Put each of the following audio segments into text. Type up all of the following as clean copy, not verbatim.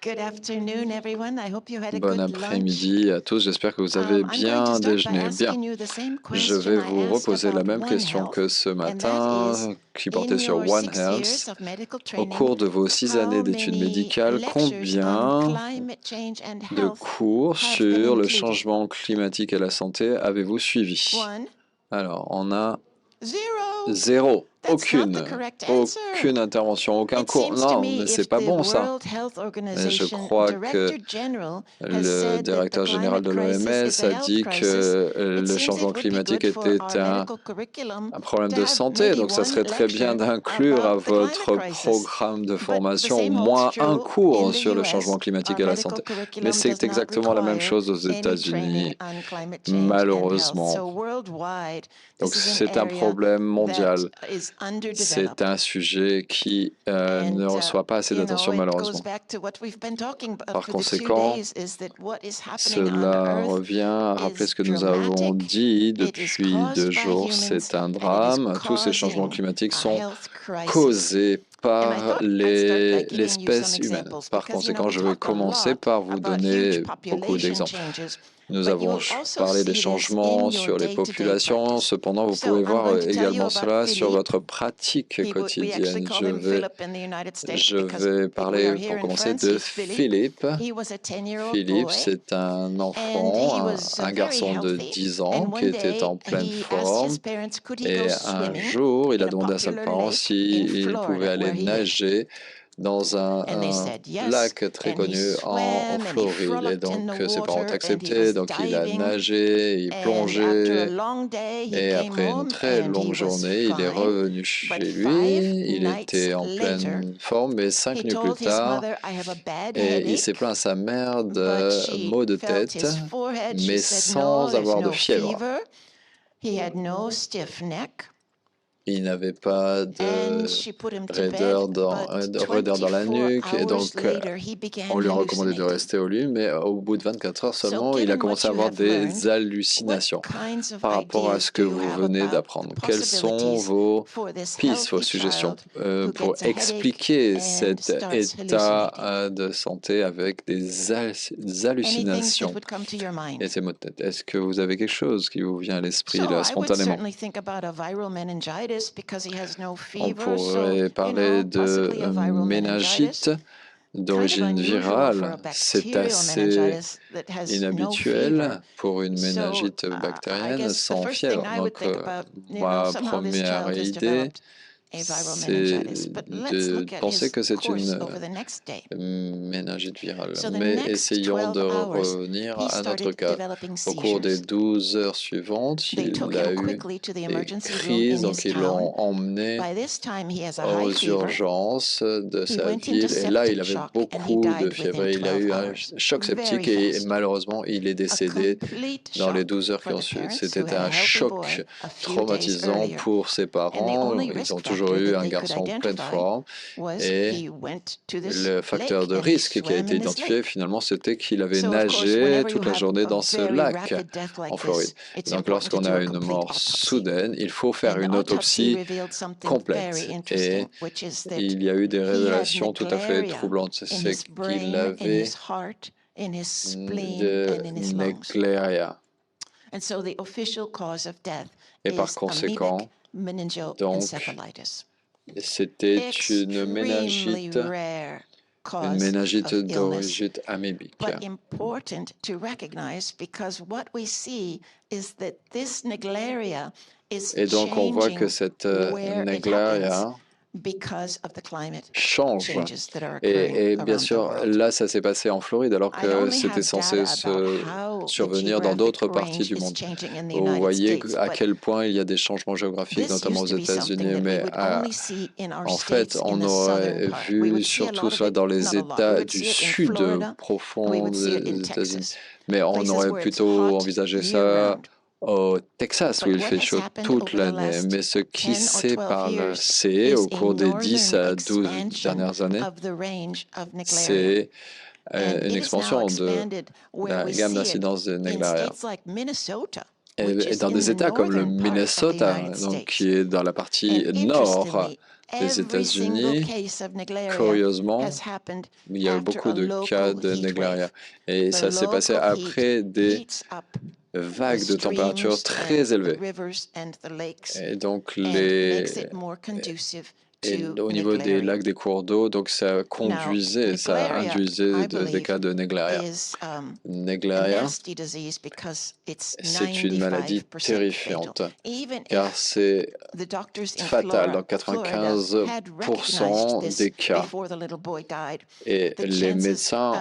Good afternoon, everyone. I hope you had a Bon good lunch. après-midi à tous, j'espère que vous avez I'm going to bien start by déjeuné. Bien, asking you the same je question vais I vous asked reposer la about même One question que Health, ce and that is, matin, qui in portait sur your One 6 years Health. of medical Au training, cours de vos 6 années how d'études many médicales, lectures on combien climate change and de health cours have been sur le included? changement climatique et la santé avez-vous suivi? One, Alors, on a zero. zéro, That's not the correct answer. aucune intervention, aucun It cours. seems to Non, me mais c'est if pas the bon ça. World Health Mais je Organization crois que Director General has le said that the directeur général climate de crisis l'OMS is a a health dit crisis, que it le seems changement it would be climatique good for était our medical curriculum un problème to de have santé, maybe donc ça one serait très bien lecture d'inclure à about the climate votre crisis. programme de But the formation au same holds moins un true in cours the sur le US. changement climatique Our et la medical santé. Mais curriculum does c'est not exactement la même require chose aux any training États-Unis, on climate change and health. malheureusement. So worldwide, Donc this is an c'est un area problème that mondial. is C'est underdeveloped. un sujet qui ne And reçoit pas assez d'attention, it goes malheureusement. back to what we've been talking about Par for the 2 conséquent, days is that what is happening on cela Earth revient à rappeler is ce que nous avons dramatic. dit It is depuis 2 caused by jours. humans C'est un and it is drame. Tous ces changements causing climatiques a sont health crisis. causés And I par thought I'd start by giving you l'espèce some humaine. examples Par because conséquent, we je vais talk a commencer lot par vous about huge donner beaucoup population d'exemples. changes. Nous But you avons will also parlé des see this changements in your sur les day-to-day populations. practice. Cependant, vous So pouvez I'm voir going to tell you également about cela sur Philippe. votre pratique We actually quotidienne. call him Philip in the United States Je because vais we are parler here pour in commencer France. de He's Philippe. Philippe. He was a 10-year-old Philippe, boy c'est un and he enfant, was un very garçon de healthy. 10 And ans qui one était day en pleine he asked his forme. parents could he Et go un swimming jour, il a in a demandé à ses popular parents lake in s'il pouvait Florida aller where he lived. nager dans And they un said yes, lac très and he connu en swam and he Floride. Et frolicked in donc, the ses parents ont water and he accepté. was Donc, il a diving. nagé, il And after a plongeait. long day, he Et came après une home très and he longue was journée, il est fine. revenu But chez 5 lui. Il nights était en later, pleine forme, mais 5 he nuits plus told his tard, mother, I have a bad et il s'est headache. plaint à sa mère But de she maux de felt tête, his forehead. She mais said, no, sans there's avoir de no fièvre. fever. He had no stiff neck. Il n'avait pas And de she put him to bed, raideur dans la 24 nuque, et hours donc later, he on began lui a recommandé de hallucinating. rester au lit, mais au bout de 24 heures So seulement, il a given commencé what à you avoir have learned, des what hallucinations. kinds of Par rapport à ideas ce que do you vous have venez about the d'apprendre, quelles sont possibilities vos for this pistes, vos healthy suggestions child who pour gets a headache expliquer and cet starts état hallucinating? de santé avec des Any things that hallucinations would come to your et mind? ces maux de tête? Est-ce que vous avez quelque chose qui vous vient à l'esprit So là I would spontanément? certainly think about a viral meningitis because he has no On fever. So, pourrait parler de possibly a viral meningitis. méningite Kind of d'origine unusual for virale. a C'est bacterial assez meningitis that has no fever. inhabituel pour une So méningite I bactérienne guess the sans first thing fièvre. I would Donc, think about, ma somehow this première child has idée, developed a viral c'est meningitis. But let's de look at penser his que c'est course une over the next day. méningite virale. So the Mais next essayons 12 de hours, revenir he à notre started cas. developing Au cours des seizures. 12 heures suivantes, They took il a him eu quickly to the des emergency room crises, in donc his ils town. l'ont emmené By this time, he has a high aux fever. urgences de He sa went into ville. Et là, il septic avait shock and he beaucoup de died fièvre. within Il a 12 eu un hours. choc Very septique et fast. malheureusement, il est A décédé complete dans les shock 12 heures qui for ont the suivi. parents who C'était had a un healthy choc boy a few days traumatisant earlier. pour ses And the parents. only Ils risk ont toujours factor eu that un they could garçon en pleine identify forme. was Et he went to this le facteur lake de and he risque qui a swam été in this identifié, lake. finalement, c'était qu'il avait So of course, nagé whenever you toute la have journée a dans ce very lac rapid death en like Floride. this, it's Donc, important to lorsqu'on do a a une complete mort autopsy. soudaine, il faut faire And the une autopsy autopsie revealed something complète. very Et interesting, which is that il y a eu des he had révélations tout à fait Naegleria troublantes. in C'est his qu'il brain, in avait his heart, in his spleen, de and in his lungs. Naegleria. And so the official cause of death Et par is conséquent, amoebic meningoencephalitis. c'était une Extremely méningite, rare cause of illness, d'origine amébique. but important to recognize because what we see is that this Naegleria is Et donc, on voit que changing cette where it Naegleria happens because of the climate change. changes that are occurring Et bien around the sûr, world. là, ça s'est passé en Floride, alors I que only c'était have censé data about how the survenir dans d'autres geographic parties range du is monde. changing in the Vous United voyez States, à but quel point il y a des changements géographiques, this notamment aux used to be something États-Unis, that we mais would only see in our en fait, states in on the aurait southern part. We vu would see a surtout lot of cela it, dans les not a lot. We États would du see it in sud Florida, and we profond would see it des in États-Unis. Texas, Mais on places aurait where it's plutôt hot envisagé ça year-round. au Texas, où But il what fait has chaud happened toute over the l'année. last Mais ce qui 10 or s'est 12 years passé au is a cours des 10 northern à 12 expansion dernières années, of the range of Naegleria. c'est And une it is now expansion de expanded where la we gamme see it d'incidence de in Naegleria. states like Minnesota, which Et is dans in des the États comme le northern part of the Minnesota, United donc States. qui est dans la partie And nord interestingly, Les every single États-Unis, case of Naegleria curieusement, has happened il y a eu after beaucoup a de cas local de heat Naegleria. wave. Et The ça s'est passé local heat après des heats up the vagues de température streams très and the élevées. rivers and the lakes Et donc, and makes it more conducive et to au niveau des Naegleria. lacs, des cours d'eau, donc ça Now, ça Naegleria, induisait I des believe, cas de Naegleria. is a Naegleria, nasty disease because it's c'est une maladie 95% fatal. terrifiante, Even car if c'est the doctors in fatal dans Florida had recognized 95% this des cas. before the little boy died, Et the les chances médecins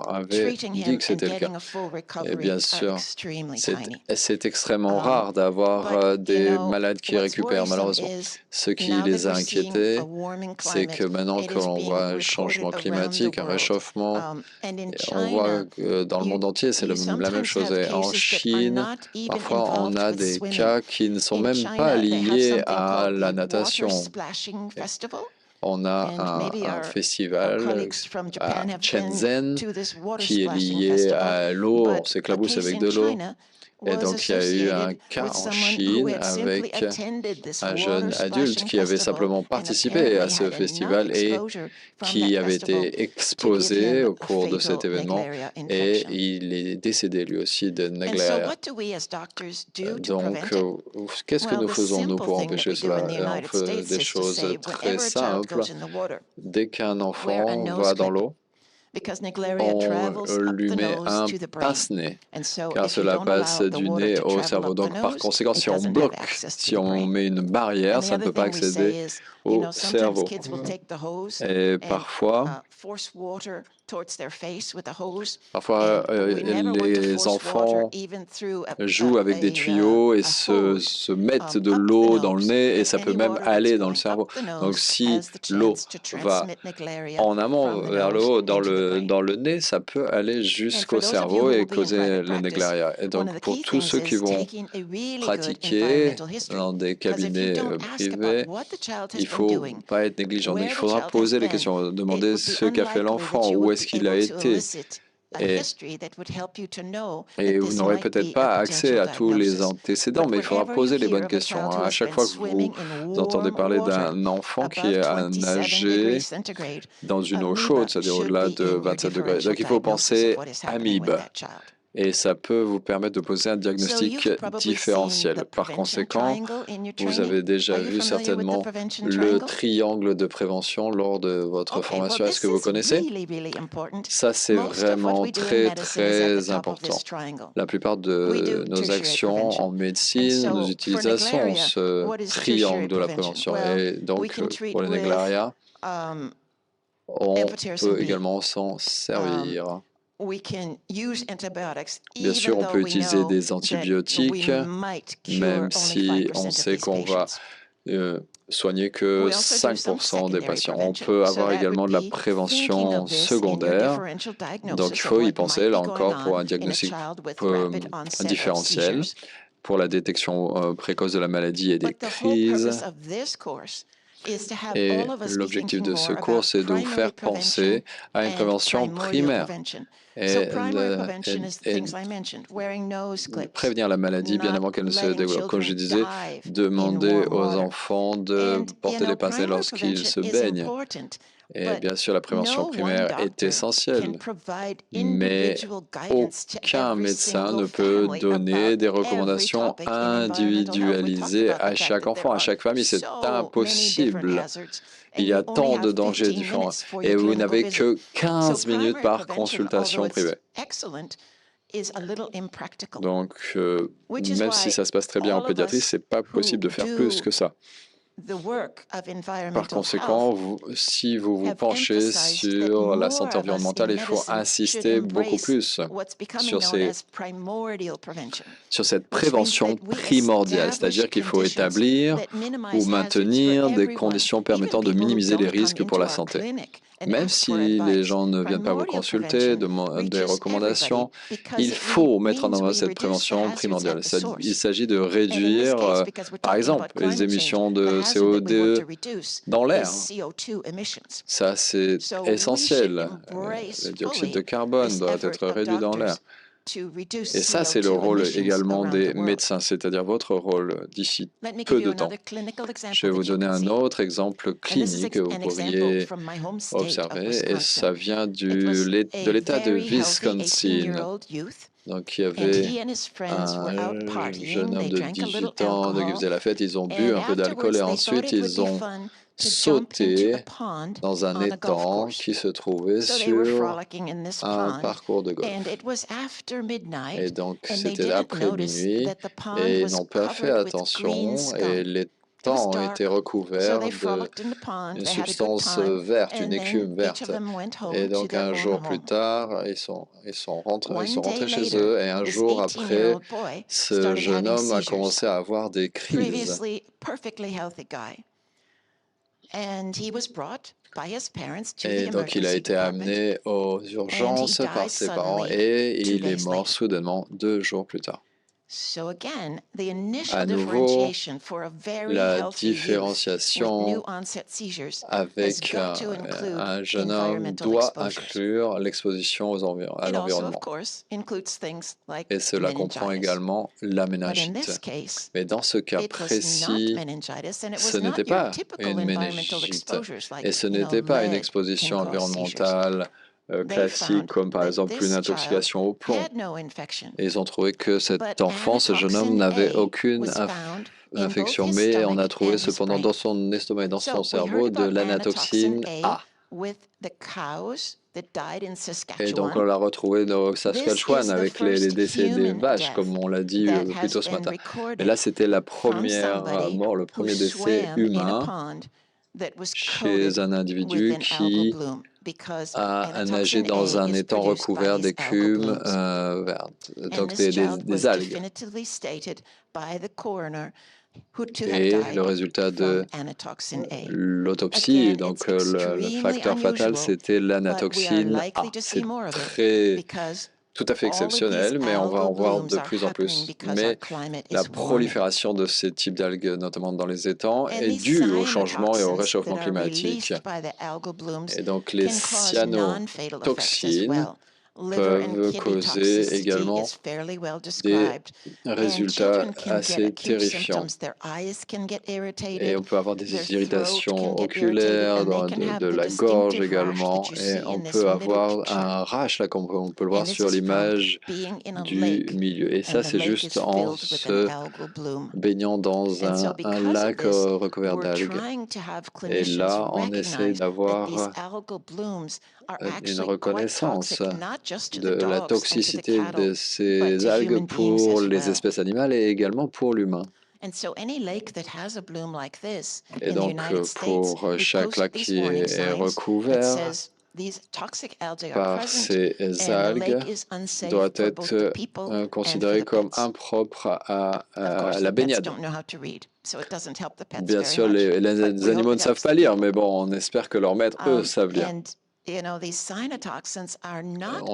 avaient treating dit him que and c'était le cas. getting a full Et recovery bien are sûr, extremely c'est tiny. extrêmement Um, rare d'avoir But, you des know, malades qui what's récupèrent, worrisome malheureusement. is Ce qui now that les a we're seeing inquiétés, a warming c'est que climate, maintenant it que is l'on being voit un reported changement around the climatique, un world. réchauffement, And in on voit China, que dans le monde entier, c'est you la même sometimes chose. have Et en cases that are Chine, not even parfois, on involved a with des swimming. cas qui ne sont In même pas China, they have liés something à called la the Water natation. Splashing Et Festival. on a And maybe un our festival colleagues from à Japan have been Shenzhen to this water qui est splashing lié festival. à l'eau, on But a s'éclabousse case avec in de l'eau. China Et was donc, il y a eu un associated cas with en someone who Chine had simply avec attended this un water jeune adulte splashing qui avait festival simplement and participé à apparently ce had enough festival et exposure from qui that avait festival été to give exposé him au a cours de fatal cet événement Naegleria et infection. il est décédé lui aussi de And so Naegleria. what do we as doctors do to Donc, prevent it? qu'est-ce que Well, nous the faisons, nous, simple pour thing that empêcher we do in cela? the On United fait States des is to choses say très whenever a child simples. goes in the water, Dès qu'un wear a enfant nose va dans clip l'eau, because Naegleria on travels up lui the met nose un to the brain. pince-nez, And so car if you cela don't passe allow the du water nez to au travel cerveau. up the Donc, par nose, conséquent, it si on doesn't have bloque, access to si the on brain. met une And barrière, the ça ne other peut pas thing we say accéder is, au sometimes cerveau. kids will take the hose Et and parfois, force water towards their face with a hose. parfois And we never want to les force water enfants even through jouent avec des tuyaux et a hose se mettent de up the l'eau dans le nose, nez et because ça peut any même water that's aller dans le going cerveau. up the Donc nose si has the l'eau chance to va transmit Naegleria en amont from the vers le nose haut into the brain. dans le nez, ça peut aller And jusqu'au for those of you cerveau who et will be in causer private le practice, Naegleria. Et one donc of the pour key tous things ceux qui is vont taking a really good pratiquer environmental history. dans des Because if you cabinets don't ask about privés, what the child has il been faut doing, pas être négligent. Il where the faudra child has poser les been, questions, it demander would be ce qu'a fait unlikely that l'enfant, you où would est-ce be qu'il a able to été. elicit a Et history that would help you to know Et that vous this n'aurez might peut-être be a pas accès potential à tous les diagnosis. antécédents, But mais il faudra whenever you poser les hear bonnes of a questions. child who À has chaque been fois que swimming in vous entendez warm parler water d'un enfant qui above a 27 nagé degrees centigrade, dans une eau amoeba chaude, c'est-à-dire should au-delà be de in your 27 degrés. differential Donc il faut diagnosis penser of what is happening with amibe. that child. Et ça peut vous permettre de poser un So diagnostic you've probably seen différentiel. the Par prevention conséquent, triangle in your vous training. avez déjà Are you vu familiar with the certainement prevention le triangle? triangle de prévention lors de votre Okay, well, formation. Est-ce this que vous is connaissez? really, really important. Ça, c'est Most of what vraiment we do in medicine is at the très top of this important. triangle. La plupart We de do nos tertiary actions en prevention. And médecine, nous so for utilisons Naegleria, ce what is triangle tertiary de la prevention? prévention. Well, Et we donc, can treat pour les with Naegleria, um, on amphotericin peut B. également s'en Um, servir. we can use antibiotics, Bien sûr, even on though peut we utiliser know des that we antibiotiques, might cure même only si on 5% of sait these qu'on va patients. soigner que We also do some 5% des secondary patients. On prevention. peut So avoir that également would de la be thinking prévention of this in your secondaire. differential Donc, il diagnosis of faut y what penser, might là be going encore, pour on un in a diagnostic child with euh, rapid onset of différentiel, seizures. pour la détection précoce de la maladie et des But the whole crises. purpose of this course is to have Et all of us be l'objectif thinking de ce more cours, about c'est de vous primary faire prevention penser à une and prévention primordial primaire. prevention. Et, So primary le- prevention is the et things I mentioned, wearing nose clips, prévenir la maladie bien not avant qu'elle ne se letting développe. Comme je children disais, dive in demander warm aux water. enfants de And, you porter know, des pince-nez primary lorsqu'ils prevention se is baignent. important, Et but bien sûr, la prévention no one primaire est doctor can essentielle, provide mais individual guidance to aucun every médecin single ne peut family donner des about every recommandations topic in environmental health. We talked individualisées about à the fact chaque that enfant, there à are chaque famille. C'est so many different impossible. hazards, Il and y a you only tant de have dangers 15 différents minutes for et your vous clinical n'avez visit. que So 15 minutes primary par prevention, consultation although it's privée. excellent, is a little impractical. Donc, Which is même si why ça se passe très bien en all of pédiatrie, us c'est pas who possible de faire plus do que ça. the work of Par environmental conséquent, health si vous vous have penchez emphasized that sur la more santé of us environnementale, in il faut medicine should insister beaucoup embrace plus what's becoming sur, known as primordial prevention, sur cette which means prévention that we primordiale, establish c'est-à-dire qu'il faut conditions établir that ou minimize hazards for maintenir des everyone, conditions even permettant de people who minimiser les don't come risques pour into la our santé. clinic and Même ask for si les advice. gens ne viennent pas vous Primordial consulter, prevention des reaches recommandations, everybody because il it faut mettre en means œuvre we cette reduce the prévention hazards at primordiale. the Il source. s'agit de And in this réduire, case, because we're par talking exemple, about les climate change, émissions the de hazard that we want to CO2 reduce dans is l'air. CO2 emissions. Ça, c'est So we should essentiel. embrace Le dioxyde de fully carbone this doit effort être of réduit dans l'air. doctors Et ça, c'est le rôle également des médecins, c'est-à-dire votre rôle d'ici peu de temps. Je vais vous donner un autre exemple clinique que vous pourriez observer, et ça vient de l'État de Wisconsin. Donc, il y avait un jeune homme de 18 ans qui faisait la fête, ils ont bu un peu d'alcool et ensuite ils ont sauté dans un étang qui se trouvait sur un parcours de golf. Et donc, c'était après minuit et ils n'ont pas fait attention et l'étang était recouvert d'une substance verte, une écume verte. Et donc, un jour plus tard, ils sont rentrés chez eux et un jour après, ce jeune homme a commencé à avoir des crises. Et donc, il a été amené aux urgences par ses parents et il est mort soudainement 2 jours plus tard. À nouveau, la différenciation avec un jeune homme doit inclure l'exposition à l'environnement. Et cela comprend également la méningite. Mais dans ce cas précis, ce n'était pas une méningite et ce n'était pas une exposition environnementale classique, comme par exemple une intoxication au plomb. Et ils ont trouvé que cet enfant, ce jeune homme, n'avait aucune infection, mais on a trouvé cependant dans son estomac et dans son cerveau de l'anatoxine A. Et donc on l'a retrouvé au Saskatchewan avec les décès des vaches, comme on l'a dit plus tôt ce matin. Et là, c'était la première mort, le premier décès humain chez un individu qui a nagé dans un étang recouvert d'écume verte, donc des algues. Et le résultat de l'autopsie, donc le facteur fatal, c'était l'anatoxine A. C'est tout à fait exceptionnel, mais on va en voir de plus en plus. Mais la prolifération de ces types d'algues, notamment dans les étangs, est due au changement et au réchauffement climatique. Et donc les cyanotoxines peuvent causer également des résultats assez terrifiants. Et on peut avoir des irritations oculaires, de la gorge également, et on peut avoir un rash, là, comme on peut le voir sur l'image du milieu. Et ça, c'est juste en se baignant dans un lac recouvert d'algues. Et là, on essaie d'avoir une reconnaissance de la toxicité de ces algues pour les espèces animales et également pour l'humain. Et donc, pour chaque lac qui est recouvert par ces algues, doit être considéré comme impropre à la baignade. Bien sûr, les animaux ne savent pas lire, mais bon, on espère que leurs maîtres, eux, savent lire. On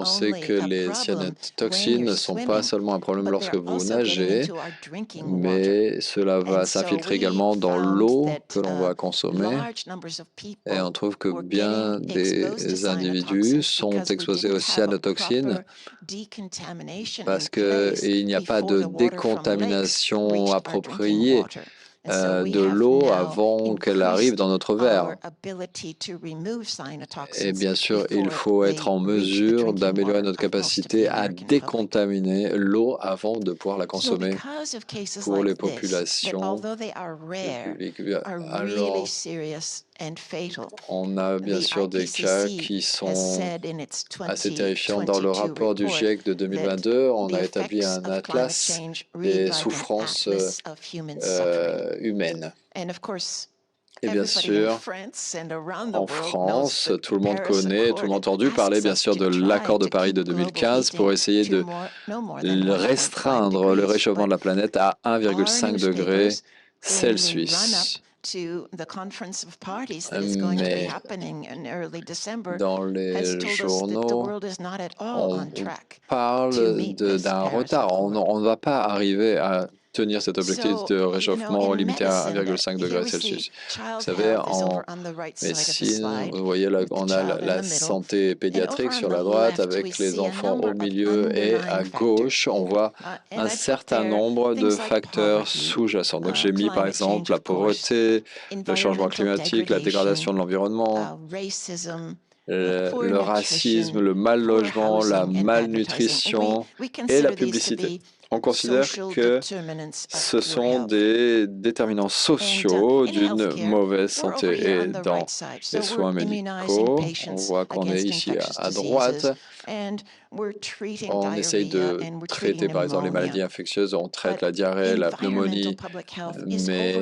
sait que les cyanotoxines ne sont pas seulement un problème lorsque vous nagez, mais cela va s'infiltrer également dans l'eau que l'on va consommer. Et on trouve que bien des individus sont exposés aux cyanotoxines parce qu'il n'y a pas de décontamination appropriée de l'eau avant qu'elle arrive dans notre verre. Et bien sûr, il faut être en mesure d'améliorer notre capacité à décontaminer l'eau avant de pouvoir la consommer pour les populations publiques. Alors, on a bien sûr des cas qui sont assez terrifiants. Dans le rapport du GIEC de 2022, on a établi un atlas des souffrances humaines. Et bien sûr, en France, tout le monde connaît, tout le monde a entendu parler bien sûr de l'accord de Paris de 2015 pour essayer de restreindre le réchauffement de la planète à 1,5 degré Celsius. Mais dans les journaux, on parle d'un retard. On ne va pas arriver à tenir cet objectif de réchauffement limité à 1,5 degré Celsius. Vous savez, en médecine, vous voyez, là, on a la santé pédiatrique sur la droite avec les enfants au milieu et à gauche, on voit un certain nombre de facteurs sous-jacents. Donc j'ai mis par exemple la pauvreté, le changement climatique, la dégradation de l'environnement, le racisme, le mal logement, la malnutrition et la publicité. On considère que ce sont des déterminants sociaux d'une mauvaise santé. Et dans les soins médicaux, on voit qu'on est ici à droite. On essaye de traiter, par exemple, les maladies infectieuses. On traite la diarrhée, la pneumonie, mais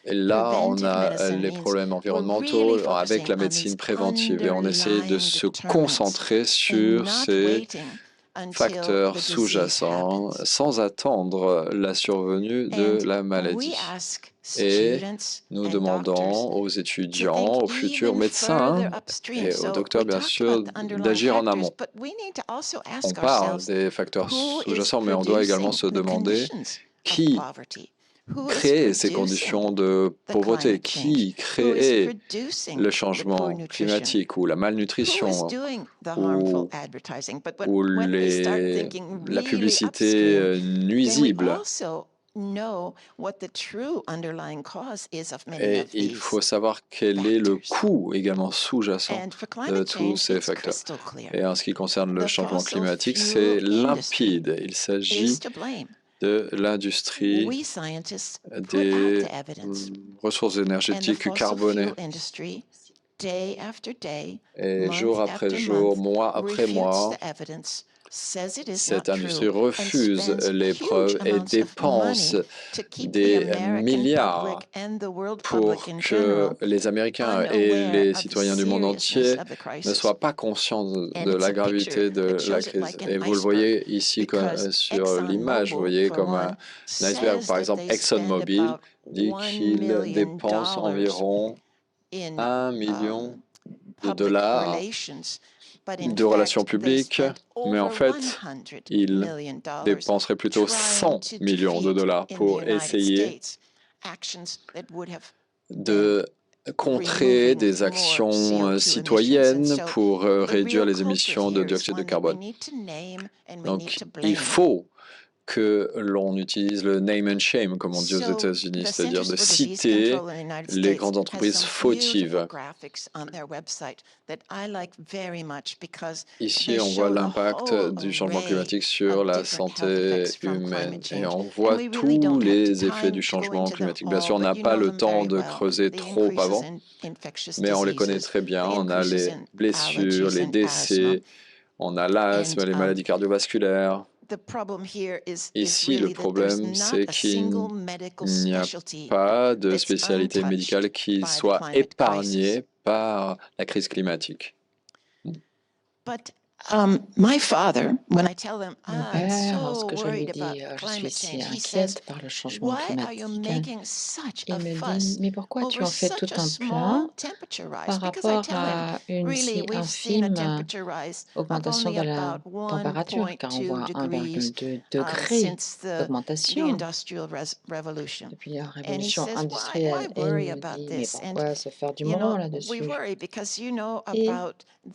là, on a les problèmes environnementaux avec la médecine préventive. Et on essaye de se concentrer sur ces facteurs sous-jacents sans attendre la survenue de la maladie. Et nous demandons aux étudiants, aux futurs médecins et aux docteurs, bien sûr, d'agir en amont. On parle des facteurs sous-jacents, mais on doit également se demander qui crée ces conditions de pauvreté, qui crée le changement climatique ou la malnutrition ou la publicité nuisible. Et il faut savoir quel est le coût également sous-jacent de tous ces facteurs. Et en ce qui concerne le changement climatique, c'est limpide. Il s'agit de l'industrie des ressources énergétiques carbonées. Et jour après jour, mois après mois, cette industrie refuse les preuves et dépense des milliards pour que les Américains et les citoyens du monde entier ne soient pas conscients de la gravité de la crise. Et vous le voyez ici sur l'image, vous voyez comme un iceberg. Par exemple, ExxonMobil dit qu'il dépense environ 1 million de dollars de relations publiques, mais en fait, il dépenserait plutôt 100 millions de dollars pour essayer de contrer des actions citoyennes pour réduire les émissions de dioxyde de carbone. Donc, il faut que l'on utilise le name and shame, comme on dit aux États-Unis, c'est-à-dire de citer les grandes entreprises fautives. Ici, on voit l'impact du changement climatique sur la santé humaine et on voit tous les effets du changement climatique. Bien sûr, on n'a pas le temps de creuser trop avant, mais on les connaît très bien. On a les blessures, les décès, on a l'asthme, les maladies cardiovasculaires. Ici, le problème, c'est qu'il n'y a pas de spécialité médicale qui soit épargnée par la crise climatique. Mon père, lorsque je lui dis je suis si inquiète par le changement climatique, il me dit mais pourquoi tu en fais tout un plat par rapport à une si infime augmentation de la température, car on voit 1,2 degré d'augmentation depuis la révolution industrielle. Et il me dit mais pourquoi se faire du moment là-dessus? Et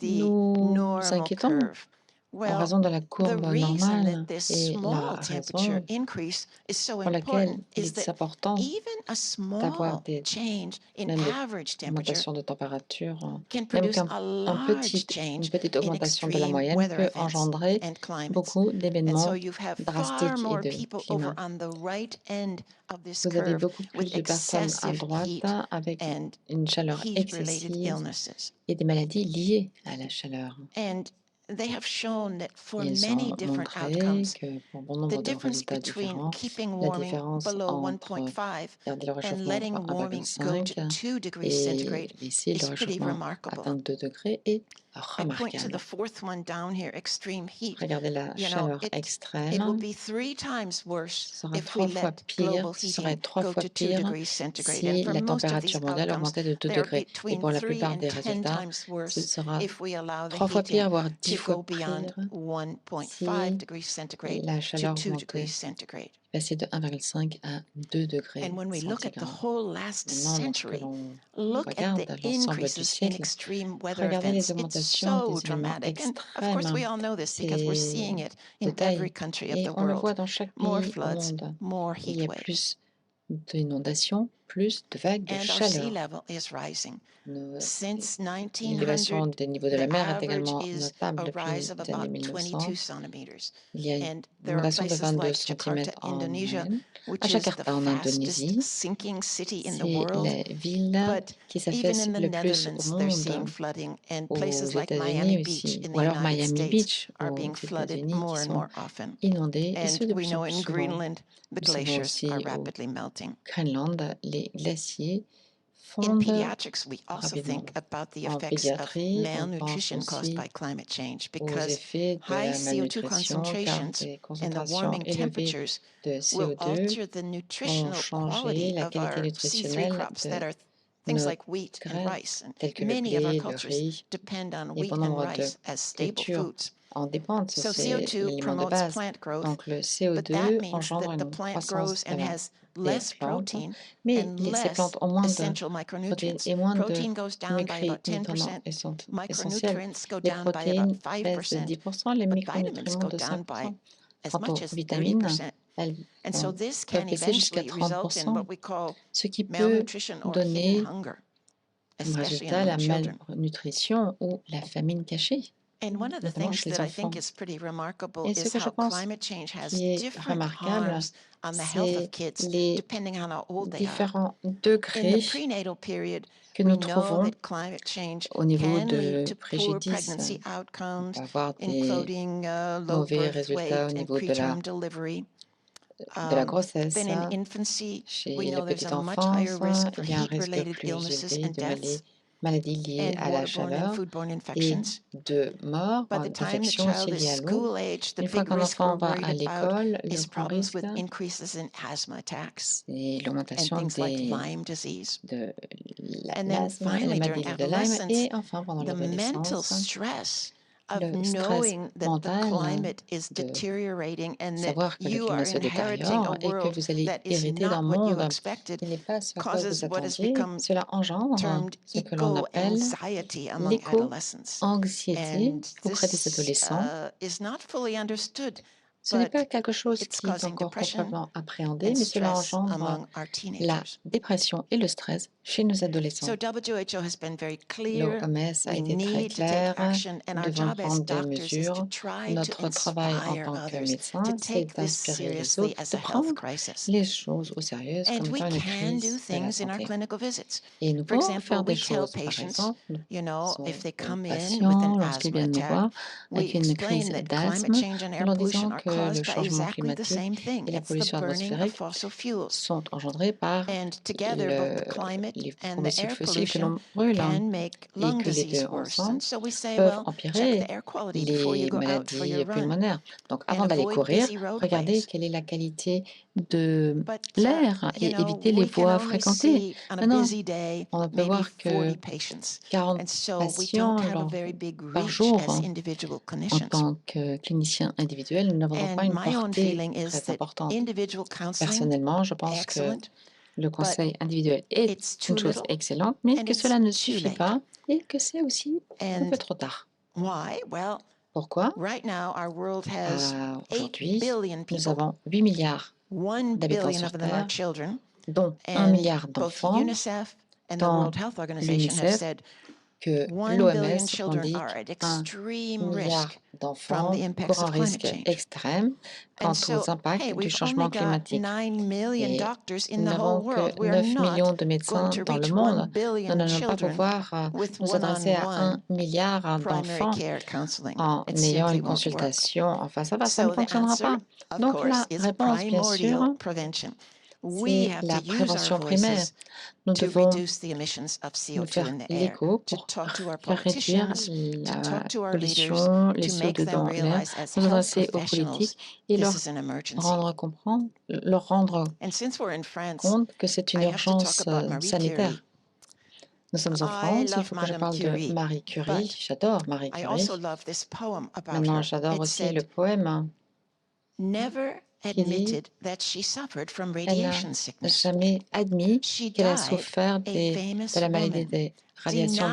nous nous inquiétons en raison de la courbe normale et la raison pour laquelle il est important d'avoir même des augmentations de température, même une petite augmentation de la moyenne peut engendrer beaucoup d'événements drastiques et de climat. Vous avez beaucoup plus de personnes à droite avec une chaleur excessive et des maladies liées à la chaleur. Ils ont montré que pour bon nombre de résultats différents, la différence entre garder le réchauffement à 1,5 et laisser le réchauffement atteindre 2 degrés est remarquable. Regardez la chaleur extrême, serait 3 fois pire si la température mondiale augmentait de 2 degrés. Et pour la plupart des résultats, ce sera 3 fois pire, voire 10 il faut courir si la chaleur augmentait, passer de 1,5 à 2 degrés centigrades. Maintenant, lorsque l'on regarde l'ensemble du siècle, regardez les augmentations des événements extrêmes, ces détails, et on le voit dans chaque pays au monde. Il y a plus d'inondations, plus de vagues de chaleur. L'élévation des niveaux de la mer est également notable depuis les années 1900. Il y a une augmentation de 22 cm en moyenne. À Jakarta, en Indonésie, c'est la ville qui s'affaisse le plus au monde, aux États-Unis aussi, ou alors Miami Beach aux États-Unis qui sont inondés, et ce de plus en plus souvent. Nous savons aussi au Groenland, les glaciers fondent rapidement. En pédiatrie, on pense aussi aux effets de la malnutrition, car des concentrations élevées de CO2 vont changer la qualité nutritionnelle de nos graines, telles que le blé, le riz, et bon nombre de cultures en dépendent, c'est l'aliment de base. Donc le CO2 engendre une croissance des plantes, mais ces plantes ont moins de protéines et moins de micronutriments essentiels. Les protéines pèsent de 10%, les micronutriments de 5%. Quant aux vitamines, elles peuvent baisser jusqu'à 30%, ce qui peut donner comme résultat la malnutrition ou la famine cachée, notamment chez les enfants. Et ce que je pense qui est remarquable, c'est les différents degrés que nous trouvons au niveau de préjudice. On peut avoir des mauvais résultats au niveau de la grossesse. Chez la petite enfance, il y a un risque plus élevé de maladies liées à la chaleur et de mort par d'infections aussi liées à l'eau. Une fois qu'un enfant va à l'école, le grand risque, c'est l'augmentation de l'asthme et la maladie de Lyme. Et enfin, pendant l'adolescence, le stress mental de savoir que le climat se détériore et que vous allez hériter d'un monde qui n'est pas ce à quoi vous attendiez, cela engendre ce que l'on appelle l'éco-anxiété auprès des adolescents. Ce n'est pas quelque chose qui est encore complètement appréhendé, mais cela engendre la dépression et le stress chez nos adolescents. L'OMS a été très claire, nous devons prendre des mesures. Notre travail en tant que médecin, c'est d'inspirer les autres de prendre les choses au sérieux comme étant une crise de la santé. Et nous pouvons faire des choses, par exemple, nos patients, lorsqu'ils viennent nous voir avec une crise d'asthme, nous leur disons que le changement climatique et la pollution atmosphérique sont engendrés par les combustibles fossiles que l'on brûle, et que les deux ensemble peuvent empirer les maladies pulmonaires. Donc avant d'aller courir, regardez quelle est la qualité de l'air et éviter les voies fréquentées. Maintenant, on peut voir que 40 patients par jour, en tant que clinicien individuel, nous n'avons pas une portée très importante. Personnellement, je pense que le conseil individuel est une chose excellente, mais que cela ne suffit pas et que c'est aussi un peu trop tard. Pourquoi? Aujourd'hui, nous avons 8 milliards d'habitants sur Terre, dont 1 milliard d'enfants, dont l'UNICEF que l'OMS indique 1 milliard d'enfants courent un risque extrême quant aux impacts du changement climatique. Et nous n'avons que 9 millions de médecins dans le monde. Nous n'allons pas pouvoir nous adresser à 1 milliard d'enfants en ayant une consultation en face à face. Ça ne fonctionnera pas. Donc la réponse, bien sûr, c'est la prévention primaire. Nous devons nous faire l'écho pour faire réduire la pollution, les CO2 dans l'air, nous adresser aux politiques et leur rendre compte que c'est une urgence sanitaire. Nous sommes en France, il faut que je parle de Marie Curie. J'adore Marie Curie. Maintenant, j'adore aussi le poème qui dit elle n'a jamais admis qu'elle a souffert de la maladie des radiations.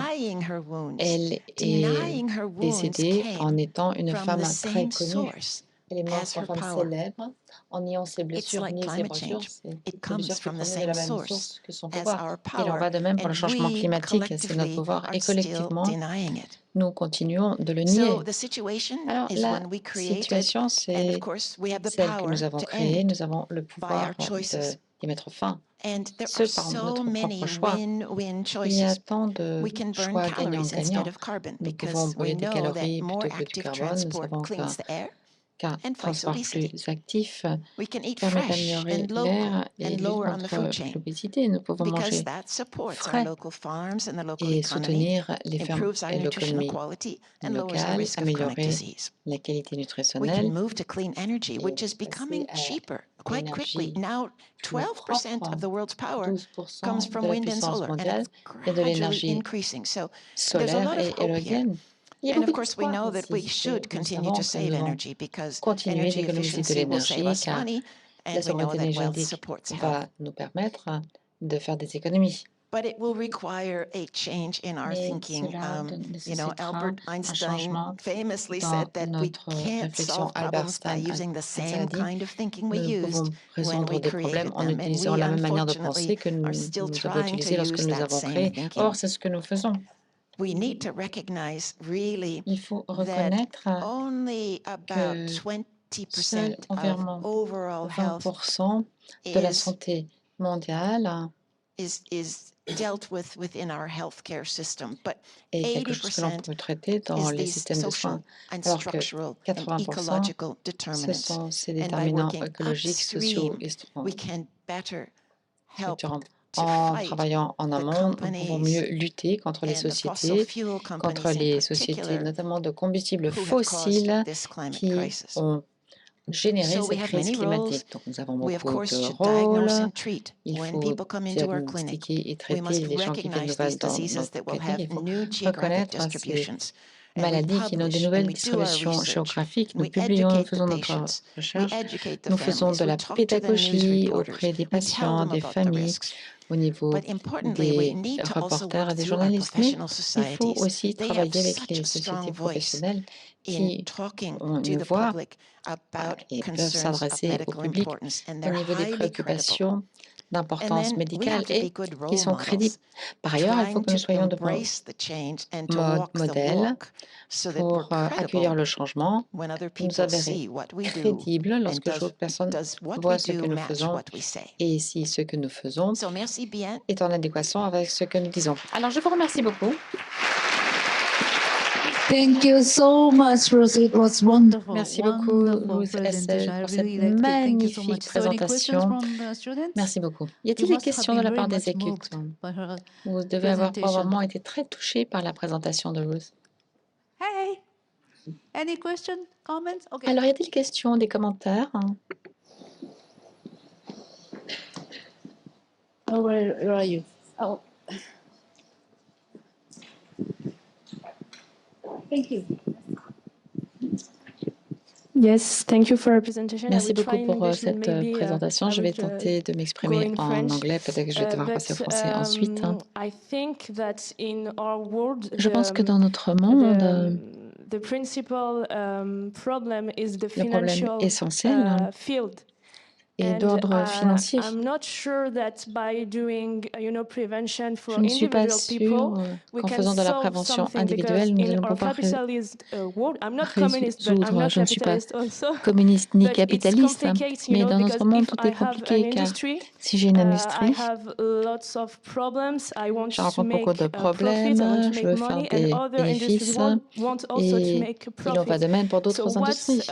Elle est décédée en étant une femme très connue. Elle est morte en femme célèbre, en niant ses blessures ni ses brûlures. Ces blessures qui proviennent de la même source que son pouvoir. Il en va de même pour le changement climatique, c'est notre pouvoir. Et collectivement, nous continuons de le nier. Alors la situation, c'est celle que nous avons créée. Nous avons le pouvoir d'y mettre fin. Ce par notre propre choix. Il y a tant de choix gagnants-gagnants. Nous pouvons brûler des calories plutôt que du carbone. Nous savons qu'un transport plus actif permet d'améliorer l'air et lutte contre l'obésité. Nous pouvons manger frais et soutenir les fermes et l'économie locale, améliorer la qualité nutritionnelle et passer à l'énergie plus propre. 12% de la puissance mondiale et de l'énergie solaire et éolienne. Il y a beaucoup d'espoir ici. Nous savons que nous devons continuer d'économiser de l'énergie car la sobriété énergétique va nous permettre de faire des économies. Mais cela nécessitera un changement dans notre réflexion. Albert Einstein a dit nous pouvons résoudre des problèmes en utilisant la même manière de penser que nous avons utilisée lorsque nous avons créé. Or, c'est ce que nous faisons. Il faut reconnaître que seul environ 20% de la santé mondiale est quelque chose que l'on peut traiter dans les systèmes de soins, alors que 80%, ce sont ces déterminants écologiques, sociaux et structurants. En travaillant en amont, nous pouvons mieux lutter contre les sociétés, notamment de combustibles fossiles qui ont généré cette crise climatique. Donc nous avons beaucoup de rôles. Il faut diagnostiquer et traiter les gens qui viennent nous voir dans notre clinique. Il faut reconnaître ces maladies qui ont de nouvelles distributions géographiques. Nous publions, nous faisons notre recherche, nous faisons de la pédagogie auprès des patients, des familles, au niveau des reporters et des journalistes. Mais il faut aussi travailler avec les sociétés professionnelles qui ont une voix et peuvent s'adresser au public au niveau des préoccupations d'importance médicale et qui sont crédibles. Par ailleurs, il faut que nous soyons de bons modèles pour accueillir le changement, nous avérer crédibles lorsque d'autres personnes voient ce que nous faisons et si ce que nous faisons est en adéquation avec ce que nous disons. Alors, je vous remercie beaucoup. Thank you so much, Ruth. It was wonderful. Merci beaucoup, Ruth Hessel, pour cette magnifique présentation. Merci beaucoup. Y a-t-il des questions de la part des équipes? Vous devez avoir probablement été très touché par la présentation de Ruth. Hey, any questions, comments? Okay. Alors, y a-t-il des questions, des commentaires? Oh, where are you? Oh. Thank you. Yes, thank you for your presentation. Merci beaucoup pour cette présentation. Je vais tenter de m'exprimer en anglais. Peut-être que je vais devoir passer au français ensuite. Je pense que dans notre monde, le problème essentiel est d'ordre financier. Je ne suis pas sûre qu'en faisant de la prévention individuelle, nous allons pouvoir résoudre. Je ne suis pas communiste ni capitaliste, mais dans notre monde, tout est compliqué car si j'ai une industrie, je rencontre beaucoup de problèmes, je veux faire des bénéfices et il en va de même pour d'autres industries.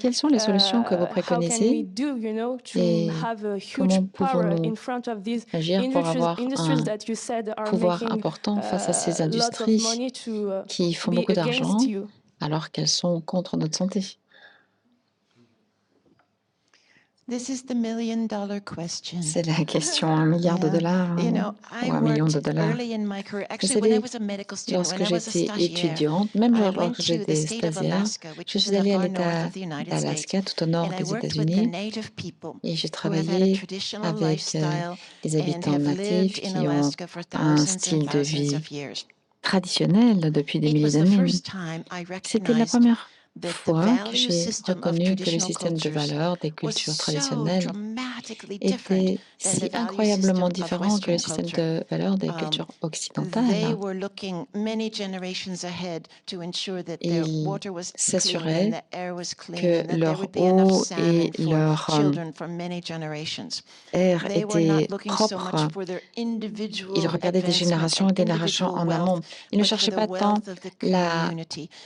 Quelles sont les solutions que vous préconisez et comment pouvons-nous agir pour avoir un pouvoir important face à ces industries qui font beaucoup d'argent alors qu'elles sont contre notre santé? C'est la question à $1 milliard ou $1 million. Vous savez, lorsque j'étais étudiante, même lorsque j'étais stagiaire, je suis allée à l'État d'Alaska, tout au nord des États-Unis, et j'ai travaillé avec les habitants natifs qui ont un style de vie traditionnel depuis des milliers d'années. C'était la première fois que j'ai reconnu que le système de valeurs des cultures traditionnelles était si incroyablement différent que le système de valeurs des cultures occidentales. Ils s'assuraient que leur eau et leur air étaient propres. Ils regardaient des générations et des générations en amont. Ils ne cherchaient pas tant la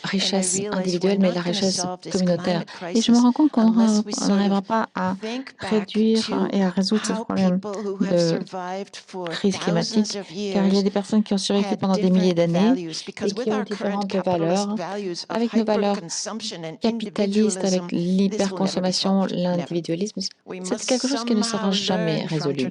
richesse individuelle, mais la richesse communautaire. Et je me rends compte qu'on n'arrivera pas à réduire et à résoudre ce problème de crise climatique, car il y a des personnes qui ont survécu pendant des milliers d'années et qui ont différentes valeurs, avec nos valeurs capitalistes, avec l'hyperconsommation, l'individualisme. C'est quelque chose qui ne sera jamais résolu.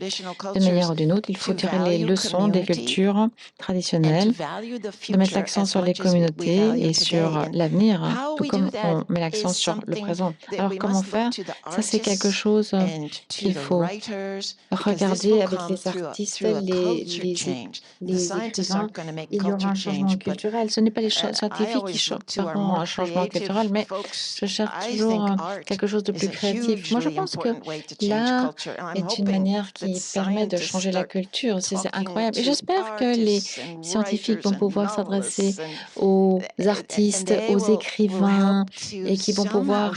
D'une manière ou d'une autre, il faut tirer les leçons des cultures traditionnelles, de mettre l'accent sur les communautés et sur l'avenir, tout comme on met l'accent sur le présent. Alors comment faire? Ça, c'est quelque chose qu'il faut regarder avec les artistes, les écrivains. Il y aura un changement culturel. Ce n'est pas les scientifiques qui feront un changement culturel, mais je cherche toujours quelque chose de plus créatif. Moi, je pense que l'art est une manière qui permet de changer la culture. C'est incroyable. Et j'espère que les scientifiques vont pouvoir s'adresser aux artistes, aux écrivains, et qui vont pouvoir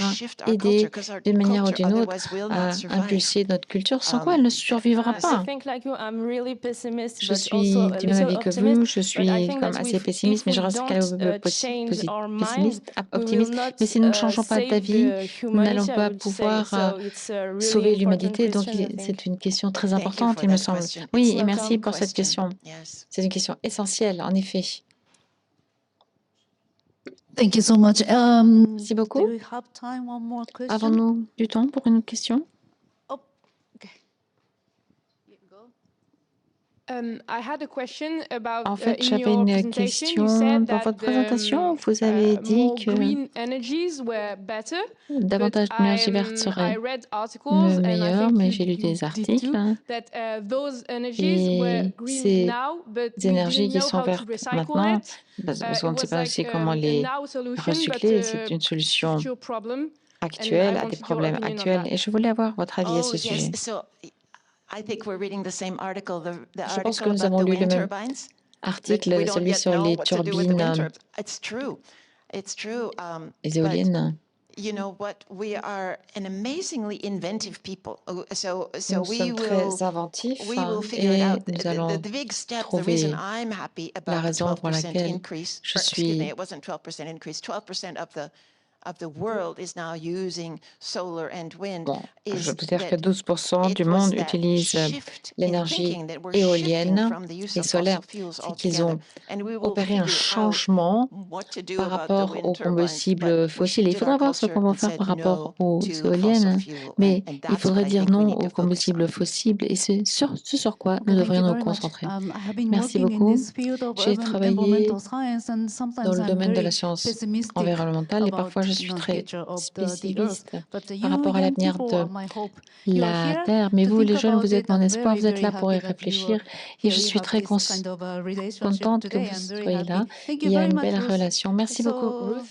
aider d'une manière ou d'une autre à impulser notre culture, sans quoi elle ne survivra pas. Je suis du même avis que vous, je suis comme assez pessimiste, mais je reste quand même pessimiste, optimiste. Mais si nous ne changeons pas d'avis, nous n'allons pas pouvoir sauver l'humanité. Donc c'est une question très importante, il me semble. Oui, et merci pour cette question. C'est une question essentielle, en effet. Thank you so much. Merci beaucoup. Do we have time, one more question? Avons-nous du temps pour une autre question? Oh, okay. En fait, j'avais une question. Dans votre présentation, vous avez dit que davantage d'énergie verte serait le meilleur, mais j'ai lu des articles et ces énergies qui sont vertes maintenant, parce qu'on ne sait pas aussi comment les recycler, c'est une solution actuelle à des problèmes actuels. Et je voulais avoir votre avis à ce sujet. Je pense que nous avons lu le même article, celui sur les turbines, les éoliennes. Nous sommes très inventifs et nous allons trouver la raison pour laquelle je suis Bon, je peux dire que 12% du monde utilise l'énergie éolienne et solaire. C'est qu'ils ont opéré un changement par rapport aux combustibles fossiles. Il faudra voir ce qu'on va faire par rapport aux éoliennes, mais il faudrait dire non aux combustibles fossiles et c'est ce sur quoi nous devrions nous concentrer. Merci beaucoup. J'ai travaillé dans le domaine de la science environnementale et parfois je suis très pessimiste par rapport à l'avenir de la Terre. Mais vous, les jeunes, vous êtes mon espoir, vous êtes là pour y réfléchir et je suis très contente que vous soyez là. Il y a une belle relation. Merci beaucoup, Ruth.